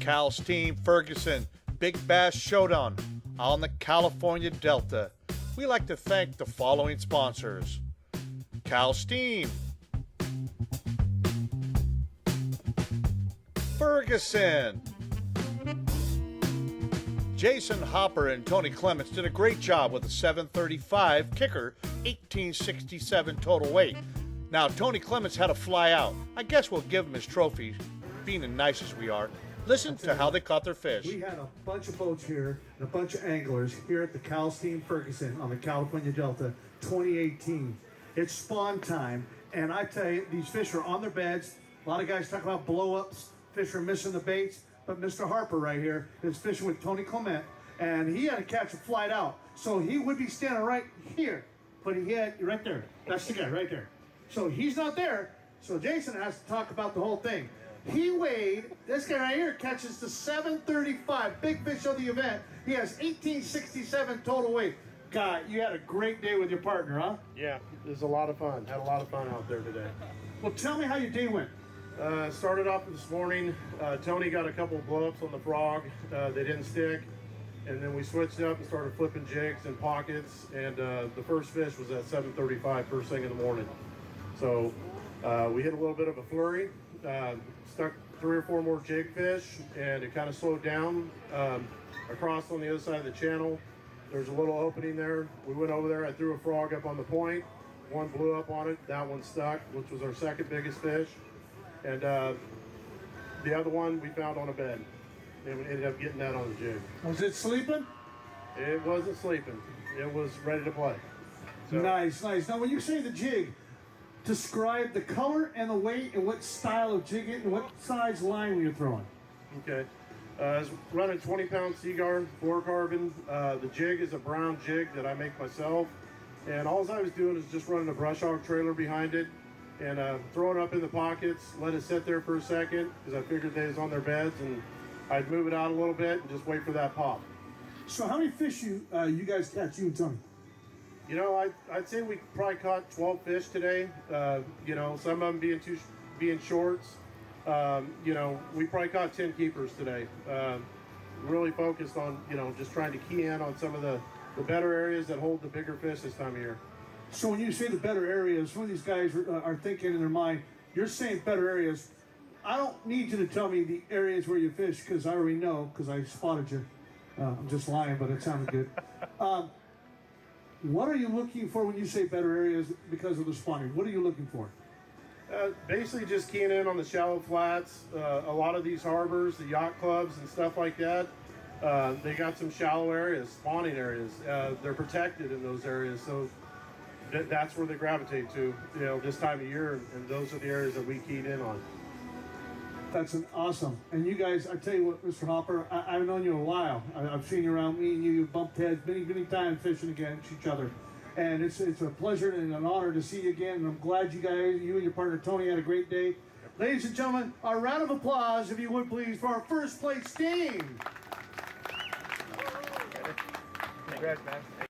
Cal's team, Ferguson Bib Bass Showdown on the California Delta. We like to thank the following sponsors: Cal's team, Ferguson. Jason Hopper and Tony Clements did a great job with a 735 kicker, 1867 total weight. Now, Tony Clements had to fly out. I guess we'll give him his trophy, being as nice as we are. Listen to how they caught their fish. We had a bunch of boats here and a bunch of anglers here at the Cal's team Ferguson on the California Delta 2018. It's spawn time, and I tell you, these fish are on their beds. A lot of guys talk about blow-ups. Fish are missing the baits, but Mr. Harper right here is fishing with Tony Clement, and he had to catch a flight out. So he would be standing right here, but he had right there. That's the guy right there. So he's not there, so Jason has to talk about the whole thing. He weighed, this guy right here catches the 735, big fish of the event. He has 1867 total weight. Guy, you had a great day with your partner, huh? Yeah, it was a lot of fun. Had a lot of fun out there today. Well, tell me how your day went. Started off this morning. Tony got a couple of blow-ups on the frog. They didn't stick. And then we switched up and started flipping jigs and pockets. And the first fish was at 7:35 first thing in the morning. So we hit a little bit of a flurry. Stuck 3 or 4 more jig fish, and it kind of slowed down. Across on the other side of the channel, there's a little opening there. We went over there. I threw a frog up on the point. One blew up on it. That one stuck, which was our second biggest fish. And the other one we found on a bed, and we ended up getting that on the jig. Was it sleeping? It wasn't sleeping. It was ready to play. So, Nice, nice. Now, when you say the jig, describe the color and the weight and what style of jig it and what size line you're throwing. okay. I was running 20-pound Seaguar, fluorocarbon. The jig is a brown jig that I make myself. And all I was doing is just running a brush hog trailer behind it and throwing it up in the pockets, let it sit there for a second because I figured they was on their beds, and I'd move it out a little bit and just wait for that pop. So how many fish you guys catch, you and Tony? You know, I'd say we probably caught 12 fish today. You know, some of them being shorts. You know, we probably caught 10 keepers today. Really focused on, you know, just trying to key in on some of the better areas that hold the bigger fish this time of year. So when you say the better areas, some of these guys are thinking in their mind, you're saying better areas. I don't need you to tell me the areas where you fish because I already know because I spotted you. I'm just lying, but it sounded good. What are you looking for when you say better areas because of the spawning? What are you looking for? Basically just keying in on the shallow flats. A lot of these harbors, the yacht clubs and stuff like that, they got some shallow areas, spawning areas. They're protected in those areas, so that's where they gravitate to, you know, this time of year, and those are the areas that we keyed in on. That's an awesome. And you guys, I tell you what, Mr. Hopper, I've known you a while. I've seen you around, me and you bumped heads many times fishing against each other. And it's a pleasure and an honor to see you again. And I'm glad you guys, you and your partner Tony, had a great day. Ladies and gentlemen, a round of applause, if you would please, for our first place team. Congrats, man.